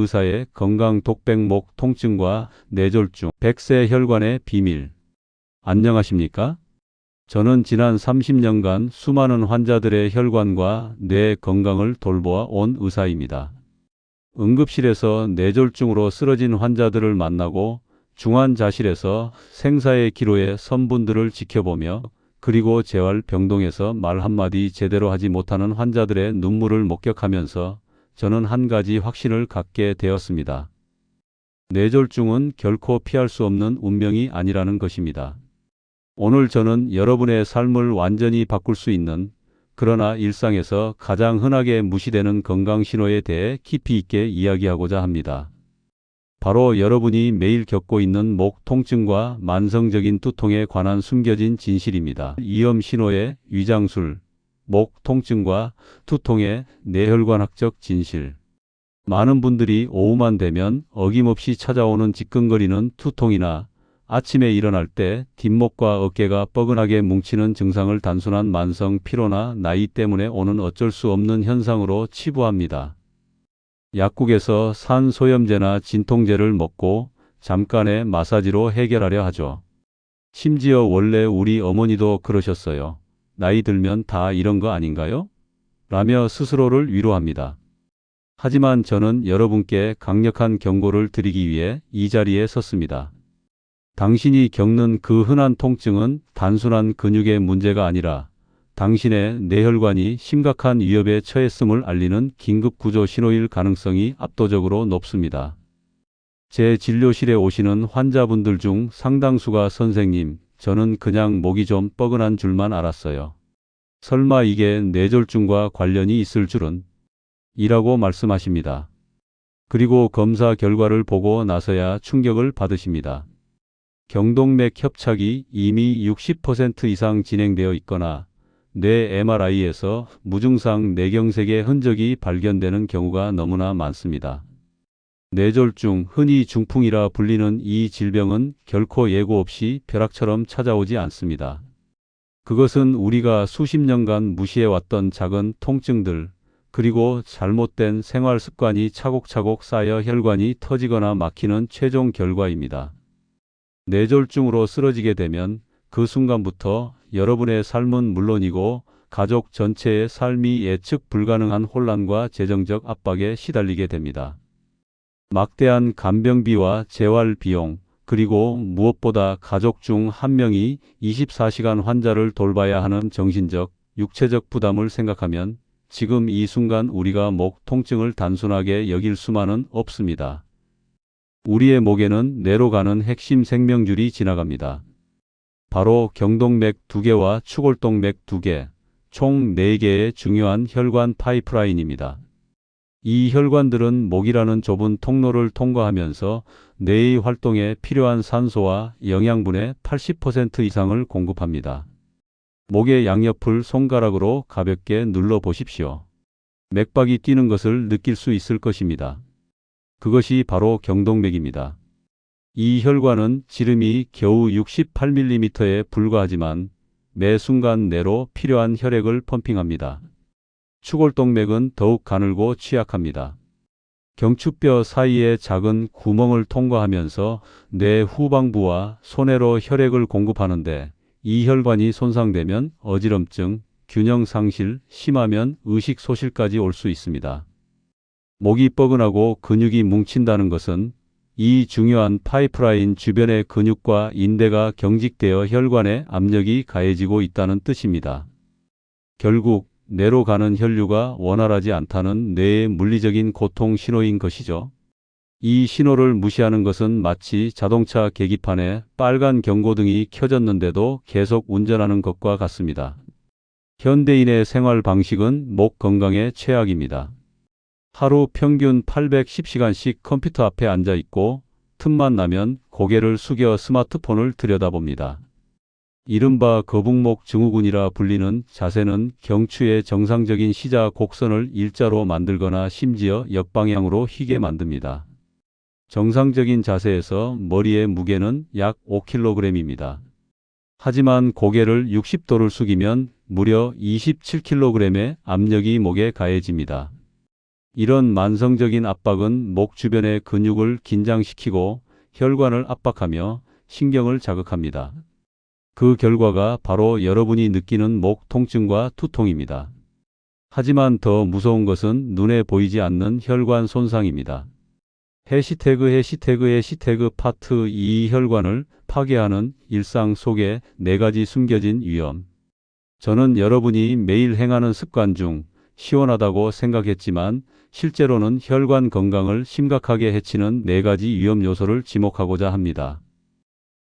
의사의 건강 독백목 통증과 뇌졸중, 백세 혈관의 비밀. 안녕하십니까? 저는 지난 30년간 수많은 환자들의 혈관과 뇌 건강을 돌보아 온 의사입니다. 응급실에서 뇌졸중으로 쓰러진 환자들을 만나고 중환자실에서 생사의 기로에 선 분들을 지켜보며 그리고 재활병동에서 말 한마디 제대로 하지 못하는 환자들의 눈물을 목격하면서 저는 한 가지 확신을 갖게 되었습니다. 뇌졸중은 결코 피할 수 없는 운명이 아니라는 것입니다. 오늘 저는 여러분의 삶을 완전히 바꿀 수 있는, 그러나 일상에서 가장 흔하게 무시되는 건강 신호에 대해 깊이 있게 이야기하고자 합니다. 바로 여러분이 매일 겪고 있는 목 통증과 만성적인 두통에 관한 숨겨진 진실입니다. 위험 신호의 위장술, 목 통증과 두통의 뇌혈관학적 진실. 많은 분들이 오후만 되면 어김없이 찾아오는 지끈거리는 두통이나 아침에 일어날 때 뒷목과 어깨가 뻐근하게 뭉치는 증상을 단순한 만성 피로나 나이 때문에 오는 어쩔 수 없는 현상으로 치부합니다. 약국에서 산 소염제나 진통제를 먹고 잠깐의 마사지로 해결하려 하죠. 심지어 원래 우리 어머니도 그러셨어요. 나이 들면 다 이런 거 아닌가요? 라며 스스로를 위로합니다. 하지만 저는 여러분께 강력한 경고를 드리기 위해 이 자리에 섰습니다. 당신이 겪는 그 흔한 통증은 단순한 근육의 문제가 아니라 당신의 뇌혈관이 심각한 위협에 처했음을 알리는 긴급 구조 신호일 가능성이 압도적으로 높습니다. 제 진료실에 오시는 환자분들 중 상당수가 선생님, 저는 그냥 목이 좀 뻐근한 줄만 알았어요. 설마 이게 뇌졸중과 관련이 있을 줄은? 이라고 말씀하십니다. 그리고 검사 결과를 보고 나서야 충격을 받으십니다. 경동맥 협착이 이미 60% 이상 진행되어 있거나 뇌 MRI에서 무증상 뇌경색의 흔적이 발견되는 경우가 너무나 많습니다. 뇌졸중, 흔히 중풍이라 불리는 이 질병은 결코 예고 없이 벼락처럼 찾아오지 않습니다. 그것은 우리가 수십 년간 무시해왔던 작은 통증들, 그리고 잘못된 생활 습관이 차곡차곡 쌓여 혈관이 터지거나 막히는 최종 결과입니다. 뇌졸중으로 쓰러지게 되면 그 순간부터 여러분의 삶은 물론이고 가족 전체의 삶이 예측 불가능한 혼란과 재정적 압박에 시달리게 됩니다. 막대한 간병비와 재활 비용, 그리고 무엇보다 가족 중 한 명이 24시간 환자를 돌봐야 하는 정신적, 육체적 부담을 생각하면 지금 이 순간 우리가 목 통증을 단순하게 여길 수만은 없습니다. 우리의 목에는 뇌로 가는 핵심 생명줄이 지나갑니다. 바로 경동맥 2개와 추골동맥 2개, 총 4개의 중요한 혈관 파이프라인입니다. 이 혈관들은 목이라는 좁은 통로를 통과하면서 뇌의 활동에 필요한 산소와 영양분의 80% 이상을 공급합니다. 목의 양옆을 손가락으로 가볍게 눌러 보십시오. 맥박이 뛰는 것을 느낄 수 있을 것입니다. 그것이 바로 경동맥입니다. 이 혈관은 지름이 겨우 68mm에 불과하지만 매 순간 뇌로 필요한 혈액을 펌핑합니다. 추골동맥은 더욱 가늘고 취약합니다. 경추뼈 사이의 작은 구멍을 통과하면서 뇌 후방부와 소뇌로 혈액을 공급하는데 이 혈관이 손상되면 어지럼증, 균형 상실, 심하면 의식 소실까지 올 수 있습니다. 목이 뻐근하고 근육이 뭉친다는 것은 이 중요한 파이프라인 주변의 근육과 인대가 경직되어 혈관에 압력이 가해지고 있다는 뜻입니다. 결국 뇌로 가는 혈류가 원활하지 않다는 뇌의 물리적인 고통 신호인 것이죠. 이 신호를 무시하는 것은 마치 자동차 계기판에 빨간 경고등이 켜졌는데도 계속 운전하는 것과 같습니다. 현대인의 생활 방식은 목 건강에 최악입니다. 하루 평균 810시간씩 컴퓨터 앞에 앉아 있고 틈만 나면 고개를 숙여 스마트폰을 들여다봅니다. 이른바 거북목 증후군이라 불리는 자세는 경추의 정상적인 시자 곡선을 일자로 만들거나 심지어 역방향으로 휘게 만듭니다. 정상적인 자세에서 머리의 무게는 약 5kg입니다. 하지만 고개를 60도를 숙이면 무려 27kg의 압력이 목에 가해집니다. 이런 만성적인 압박은 목 주변의 근육을 긴장시키고 혈관을 압박하며 신경을 자극합니다. 그 결과가 바로 여러분이 느끼는 목 통증과 두통입니다. 하지만 더 무서운 것은 눈에 보이지 않는 혈관 손상입니다. 해시태그 파트 2 혈관을 파괴하는 일상 속의 4가지 숨겨진 위험. 저는 여러분이 매일 행하는 습관 중 시원하다고 생각했지만 실제로는 혈관 건강을 심각하게 해치는 4가지 위험 요소를 지목하고자 합니다.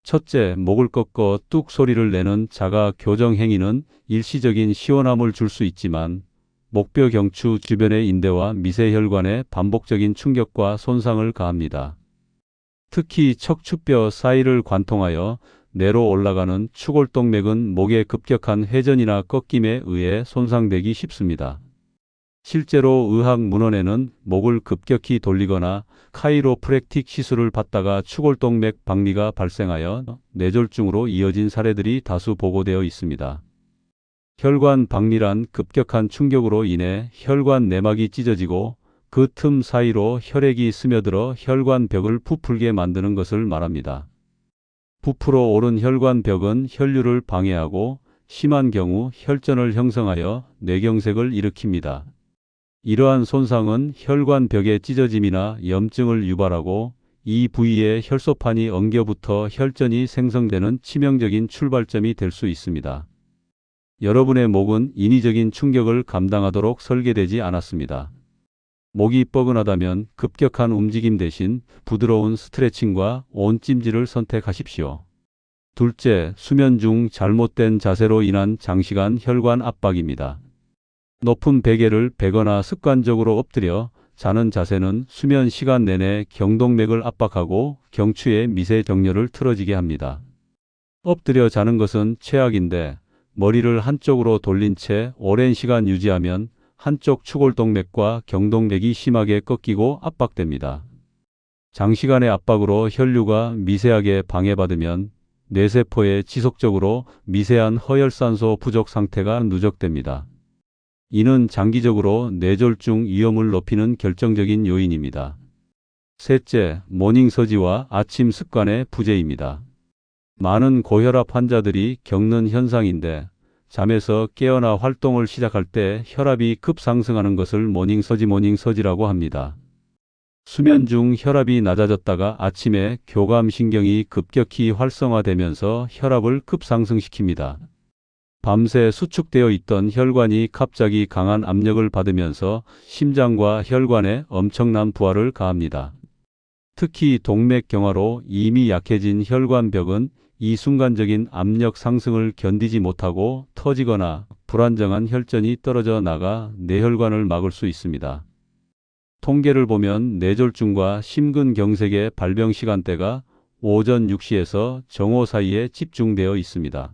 첫째, 목을 꺾어 뚝 소리를 내는 자가 교정 행위는 일시적인 시원함을 줄 수 있지만 목뼈 경추 주변의 인대와 미세혈관에 반복적인 충격과 손상을 가합니다. 특히 척추뼈 사이를 관통하여 내로 올라가는 추골동맥은 목의 급격한 회전이나 꺾임에 의해 손상되기 쉽습니다. 실제로 의학 문헌에는 목을 급격히 돌리거나 카이로프랙틱 시술을 받다가 추골동맥 박리가 발생하여 뇌졸중으로 이어진 사례들이 다수 보고되어 있습니다. 혈관 박리란 급격한 충격으로 인해 혈관 내막이 찢어지고 그 틈 사이로 혈액이 스며들어 혈관벽을 부풀게 만드는 것을 말합니다. 부풀어 오른 혈관벽은 혈류를 방해하고 심한 경우 혈전을 형성하여 뇌경색을 일으킵니다. 이러한 손상은 혈관벽의 찢어짐이나 염증을 유발하고 이 부위에 혈소판이 엉겨붙어 혈전이 생성되는 치명적인 출발점이 될 수 있습니다. 여러분의 목은 인위적인 충격을 감당하도록 설계되지 않았습니다. 목이 뻐근하다면 급격한 움직임 대신 부드러운 스트레칭과 온찜질을 선택하십시오. 둘째, 수면 중 잘못된 자세로 인한 장시간 혈관 압박입니다. 높은 베개를 베거나 습관적으로 엎드려 자는 자세는 수면 시간 내내 경동맥을 압박하고 경추의 미세 정렬을 틀어지게 합니다. 엎드려 자는 것은 최악인데 머리를 한쪽으로 돌린 채 오랜 시간 유지하면 한쪽 추골동맥과 경동맥이 심하게 꺾이고 압박됩니다. 장시간의 압박으로 혈류가 미세하게 방해받으면 뇌세포에 지속적으로 미세한 허혈산소 부족 상태가 누적됩니다. 이는 장기적으로 뇌졸중 위험을 높이는 결정적인 요인입니다. 셋째, 모닝서지와 아침 습관의 부재입니다. 많은 고혈압 환자들이 겪는 현상인데 잠에서 깨어나 활동을 시작할 때 혈압이 급상승하는 것을 모닝서지라고 합니다. 수면 중 혈압이 낮아졌다가 아침에 교감신경이 급격히 활성화되면서 혈압을 급상승시킵니다. 밤새 수축되어 있던 혈관이 갑자기 강한 압력을 받으면서 심장과 혈관에 엄청난 부하를 가합니다. 특히 동맥경화로 이미 약해진 혈관벽은 이 순간적인 압력 상승을 견디지 못하고 터지거나 불안정한 혈전이 떨어져 나가 뇌혈관을 막을 수 있습니다. 통계를 보면 뇌졸중과 심근경색의 발병 시간대가 오전 6시에서 정오 사이에 집중되어 있습니다.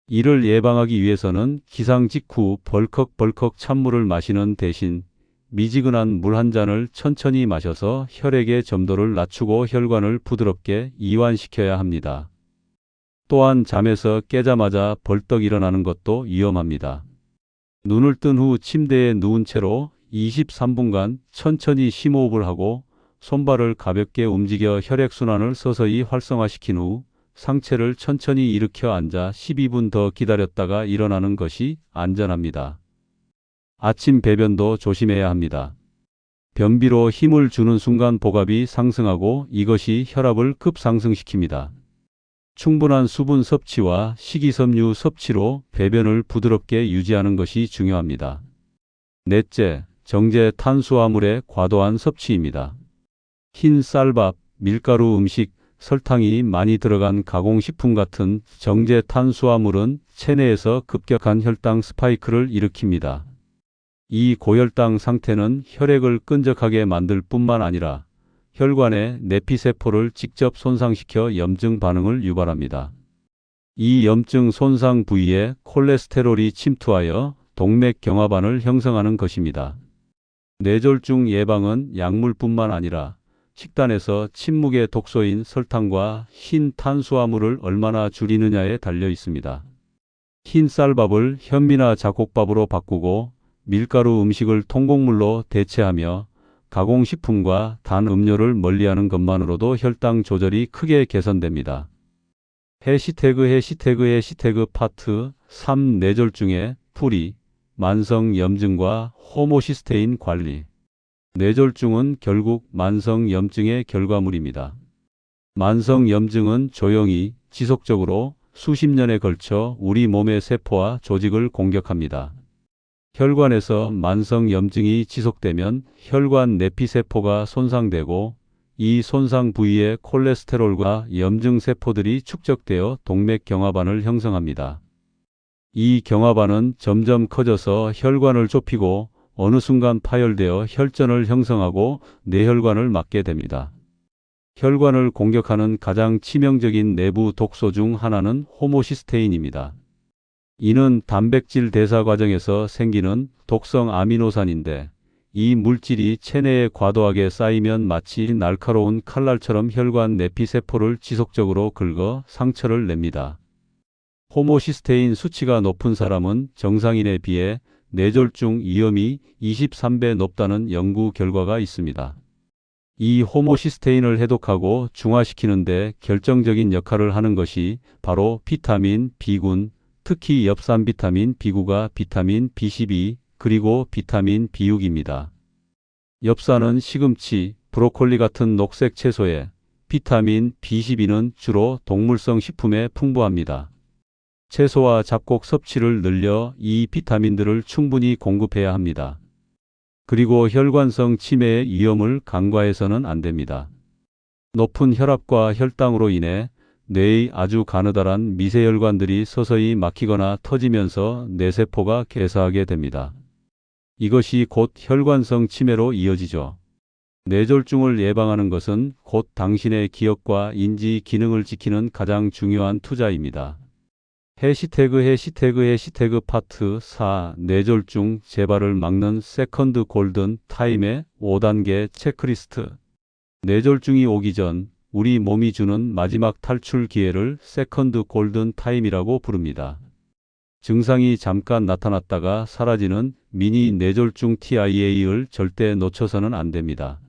이를 예방하기 위해서는 기상 직후 벌컥벌컥 찬물을 마시는 대신 미지근한 물 한 잔을 천천히 마셔서 혈액의 점도를 낮추고 혈관을 부드럽게 이완시켜야 합니다. 또한 잠에서 깨자마자 벌떡 일어나는 것도 위험합니다. 눈을 뜬 후 침대에 누운 채로 23분간 천천히 심호흡을 하고 손발을 가볍게 움직여 혈액순환을 서서히 활성화시킨 후 상체를 천천히 일으켜 앉아 12분 더 기다렸다가 일어나는 것이 안전합니다. 아침 배변도 조심해야 합니다. 변비로 힘을 주는 순간 복압이 상승하고 이것이 혈압을 급상승시킵니다. 충분한 수분 섭취와 식이섬유 섭취로 배변을 부드럽게 유지하는 것이 중요합니다. 넷째, 정제 탄수화물의 과도한 섭취입니다. 흰 쌀밥, 밀가루 음식, 설탕이 많이 들어간 가공식품 같은 정제 탄수화물은 체내에서 급격한 혈당 스파이크를 일으킵니다. 이 고혈당 상태는 혈액을 끈적하게 만들 뿐만 아니라 혈관의 내피세포를 직접 손상시켜 염증 반응을 유발합니다. 이 염증 손상 부위에 콜레스테롤이 침투하여 동맥경화반을 형성하는 것입니다. 뇌졸중 예방은 약물뿐만 아니라 식단에서 침묵의 독소인 설탕과 흰 탄수화물을 얼마나 줄이느냐에 달려 있습니다. 흰 쌀밥을 현미나 잡곡밥으로 바꾸고 밀가루 음식을 통곡물로 대체하며 가공식품과 단 음료를 멀리하는 것만으로도 혈당 조절이 크게 개선됩니다. 해시태그 파트 3 뇌졸중의 풀이, 만성 염증과 호모시스테인 관리. 뇌졸중은 결국 만성 염증의 결과물입니다. 만성 염증은 조용히, 지속적으로 수십 년에 걸쳐 우리 몸의 세포와 조직을 공격합니다. 혈관에서 만성 염증이 지속되면 혈관 내피세포가 손상되고 이 손상 부위에 콜레스테롤과 염증 세포들이 축적되어 동맥경화반을 형성합니다. 이 경화반은 점점 커져서 혈관을 좁히고 어느 순간 파열되어 혈전을 형성하고 뇌혈관을 막게 됩니다. 혈관을 공격하는 가장 치명적인 내부 독소 중 하나는 호모시스테인입니다. 이는 단백질 대사 과정에서 생기는 독성 아미노산인데 이 물질이 체내에 과도하게 쌓이면 마치 날카로운 칼날처럼 혈관 내피세포를 지속적으로 긁어 상처를 냅니다. 호모시스테인 수치가 높은 사람은 정상인에 비해 뇌졸중 위험이 23배 높다는 연구 결과가 있습니다. 이 호모시스테인을 해독하고 중화시키는 데 결정적인 역할을 하는 것이 바로 비타민 B군, 특히 엽산 비타민 B9가 비타민 B12 그리고 비타민 B6입니다. 엽산은 시금치, 브로콜리 같은 녹색 채소에, 비타민 B12는 주로 동물성 식품에 풍부합니다. 채소와 잡곡 섭취를 늘려 이 비타민들을 충분히 공급해야 합니다. 그리고 혈관성 치매의 위험을 간과해서는 안 됩니다. 높은 혈압과 혈당으로 인해 뇌의 아주 가느다란 미세혈관들이 서서히 막히거나 터지면서 뇌세포가 괴사하게 됩니다. 이것이 곧 혈관성 치매로 이어지죠. 뇌졸중을 예방하는 것은 곧 당신의 기억과 인지 기능을 지키는 가장 중요한 투자입니다. 해시태그 파트 4 뇌졸중 재발을 막는 세컨드 골든 타임의 5단계 체크리스트. 뇌졸중이 오기 전 우리 몸이 주는 마지막 탈출 기회를 세컨드 골든 타임이라고 부릅니다. 증상이 잠깐 나타났다가 사라지는 미니 뇌졸중 TIA를 절대 놓쳐서는 안 됩니다.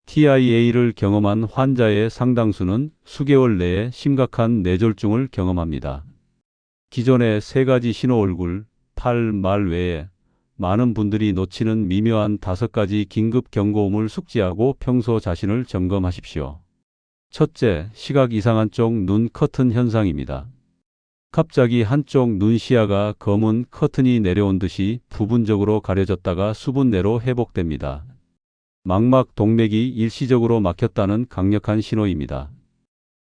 TIA를 경험한 환자의 상당수는 수개월 내에 심각한 뇌졸중을 경험합니다. 기존의 세 가지 신호 얼굴, 팔, 말 외에 많은 분들이 놓치는 미묘한 5가지 긴급 경고음을 숙지하고 평소 자신을 점검하십시오. 첫째, 시각 이상 한쪽 눈 커튼 현상입니다. 갑자기 한쪽 눈 시야가 검은 커튼이 내려온 듯이 부분적으로 가려졌다가 수분 내로 회복됩니다. 망막 동맥이 일시적으로 막혔다는 강력한 신호입니다.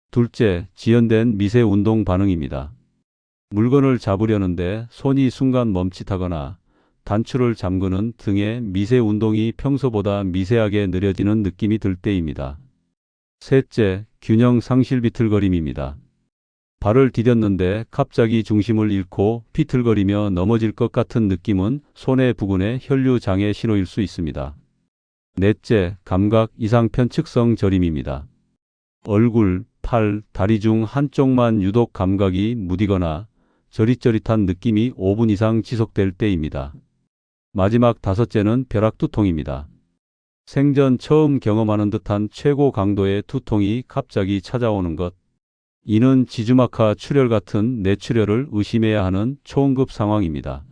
둘째, 지연된 미세 운동 반응입니다. 물건을 잡으려는데 손이 순간 멈칫하거나 단추를 잠그는 등의 미세 운동이 평소보다 미세하게 느려지는 느낌이 들 때입니다. 셋째, 균형 상실 비틀거림입니다. 발을 디뎠는데 갑자기 중심을 잃고 비틀거리며 넘어질 것 같은 느낌은 손의 부근의 혈류 장애 신호일 수 있습니다. 넷째, 감각 이상 편측성 저림입니다. 얼굴, 팔, 다리 중 한쪽만 유독 감각이 무디거나 저릿저릿한 느낌이 5분 이상 지속될 때입니다. 마지막 5째는 벼락두통입니다. 생전 처음 경험하는 듯한 최고 강도의 두통이 갑자기 찾아오는 것. 이는 지주막하 출혈 같은 뇌출혈을 의심해야 하는 초응급 상황입니다.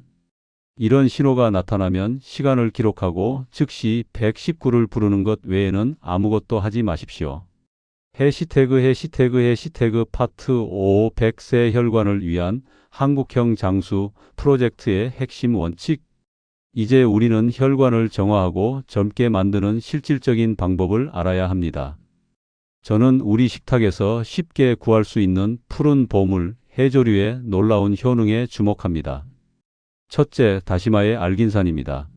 이런 신호가 나타나면 시간을 기록하고 즉시 119를 부르는 것 외에는 아무것도 하지 마십시오. 해시태그 파트 5 100세 혈관을 위한 한국형 장수 프로젝트의 핵심 원칙. 이제 우리는 혈관을 정화하고 젊게 만드는 실질적인 방법을 알아야 합니다. 저는 우리 식탁에서 쉽게 구할 수 있는 푸른 보물, 해조류의 놀라운 효능에 주목합니다. 첫째, 다시마의 알긴산입니다.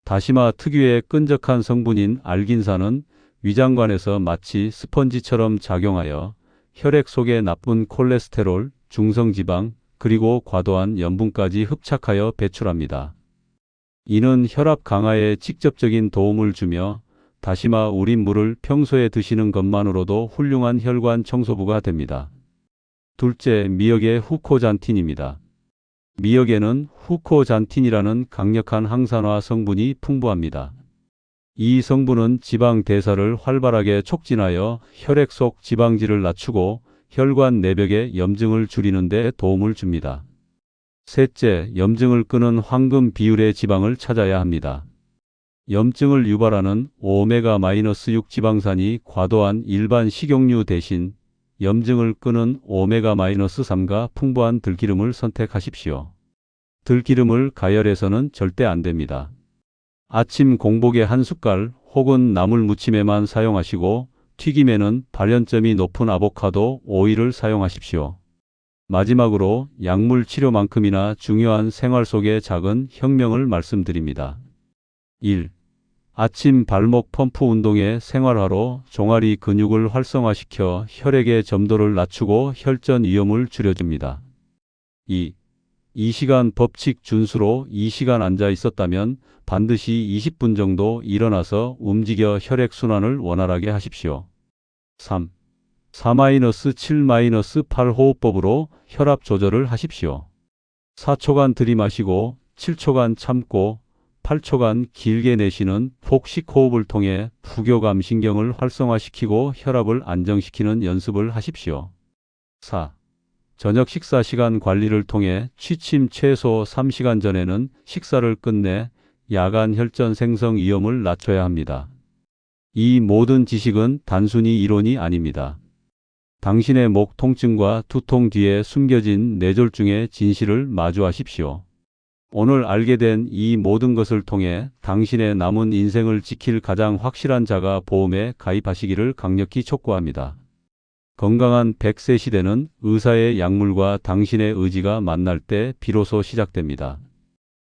다시마 특유의 끈적한 성분인 알긴산은 위장관에서 마치 스펀지처럼 작용하여 혈액 속의 나쁜 콜레스테롤, 중성지방, 그리고 과도한 염분까지 흡착하여 배출합니다. 이는 혈압 강화에 직접적인 도움을 주며 다시마 우린 물을 평소에 드시는 것만으로도 훌륭한 혈관 청소부가 됩니다. 둘째, 미역의 후코잔틴입니다. 미역에는 후코잔틴이라는 강력한 항산화 성분이 풍부합니다. 이 성분은 지방 대사를 활발하게 촉진하여 혈액 속 지방질을 낮추고 혈관 내벽의 염증을 줄이는 데 도움을 줍니다. 셋째, 염증을 끄는 황금 비율의 지방을 찾아야 합니다. 염증을 유발하는 오메가-6 지방산이 과도한 일반 식용유 대신 염증을 끄는 오메가-3가 풍부한 들기름을 선택하십시오. 들기름을 가열해서는 절대 안 됩니다. 아침 공복에 한 숟갈 혹은 나물 무침에만 사용하시고 튀김에는 발연점이 높은 아보카도 오일을 사용하십시오. 마지막으로 약물 치료만큼이나 중요한 생활 속의 작은 혁명을 말씀드립니다. 1. 아침 발목 펌프 운동의 생활화로 종아리 근육을 활성화시켜 혈액의 점도를 낮추고 혈전 위험을 줄여줍니다. 2. 2시간 법칙 준수로 2시간 앉아 있었다면 반드시 20분 정도 일어나서 움직여 혈액순환을 원활하게 하십시오. 3. 4-7-8 호흡법으로 혈압 조절을 하십시오. 4초간 들이마시고 7초간 참고 8초간 길게 내쉬는 복식 호흡을 통해 부교감 신경을 활성화시키고 혈압을 안정시키는 연습을 하십시오. 4. 저녁 식사 시간 관리를 통해 취침 최소 3시간 전에는 식사를 끝내 야간 혈전 생성 위험을 낮춰야 합니다. 이 모든 지식은 단순히 이론이 아닙니다. 당신의 목 통증과 두통 뒤에 숨겨진 뇌졸중의 진실을 마주하십시오. 오늘 알게 된 이 모든 것을 통해 당신의 남은 인생을 지킬 가장 확실한 자가 보험에 가입하시기를 강력히 촉구합니다. 건강한 100세 시대는 의사의 약물과 당신의 의지가 만날 때 비로소 시작됩니다.